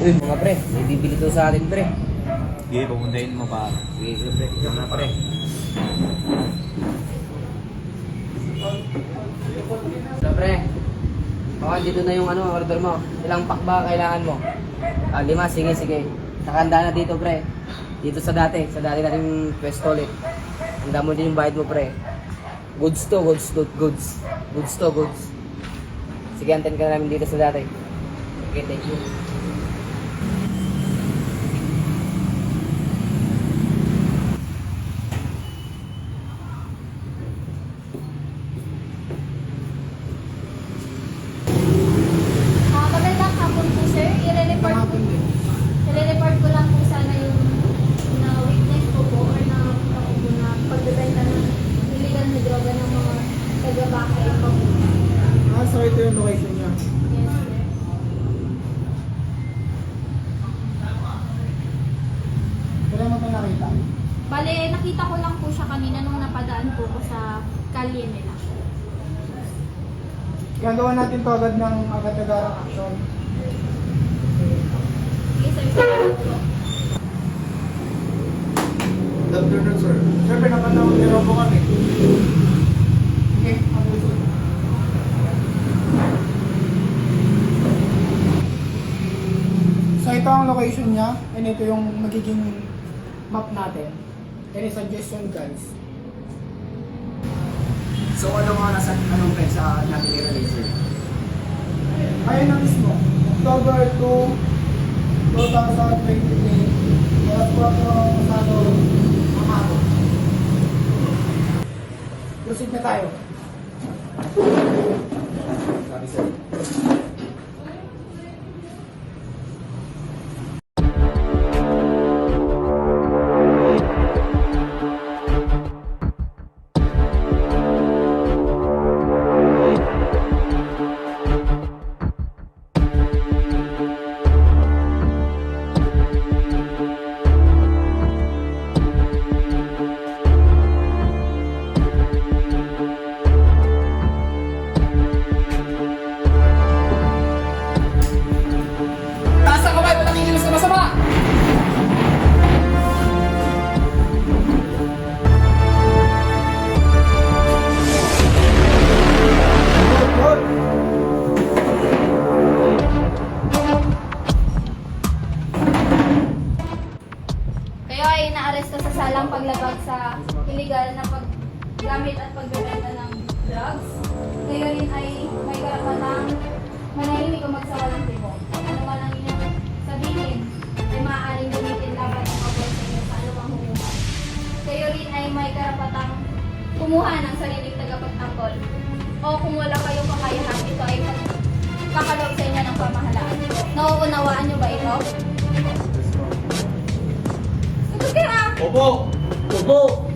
Mga pre, may bibili to sa atin pre. Sige, pupuntahin mo pa. Sige pre, ikaw na pre. So pre, baka dito na yung order mo. Ilang pack ba kailangan mo? 5, sige. Nakahanda na dito pre. Dito sa dati nating pwesto ulit. Handa mo din yung bayad mo pre. Goods. Sige, antin ka na namin dito sa dati. Okay, thank you. Magandang hapon po, sir. I-report ko lang po sana yung na witness ko po or na pagbebenta ng illegal na droga ng mga taga-bakay po. So ito yung location niya. Yes, sir. Kailan mo ito nakita? Bale, nakita ko lang po siya kanina nung napadaan po ko sa kalye nila. Gagawa natin to agad ng agad-agarang action. Sige, sir. Salamat po. Good afternoon, sir. Sir, pinapatawag ni Robo kami. Okay, abuso. So ito ang location niya, and ito yung magiging map natin. Any suggestion, guys? So anong pensa natin i-release? Ayun na mismo, October 2, 2023, alas 4 Pasado, Amado. Proceed na tayo. Sabi sir. Taas ang kamay, walang ikilos na masama! Good. Kayo ay naaresto sa salang paglabag sa illegal na paggamit at pagbebenta ng drugs. Kayo rin ay may karapatang manahimik o magsawalang tibo. Ano man ang inyong sabihin ay maaaring gamitin laban ng kapwa sa inyo sa anumang hukuman. Kayo rin ay may karapatang kumuha ng sariling tagapagtanggol. O kung wala kayong kakayahan, ito ay kakalog sa inyo ng pamahalaan. Nauunawaan niyo ba ito? Sagot kayo ah! Opo! Opo!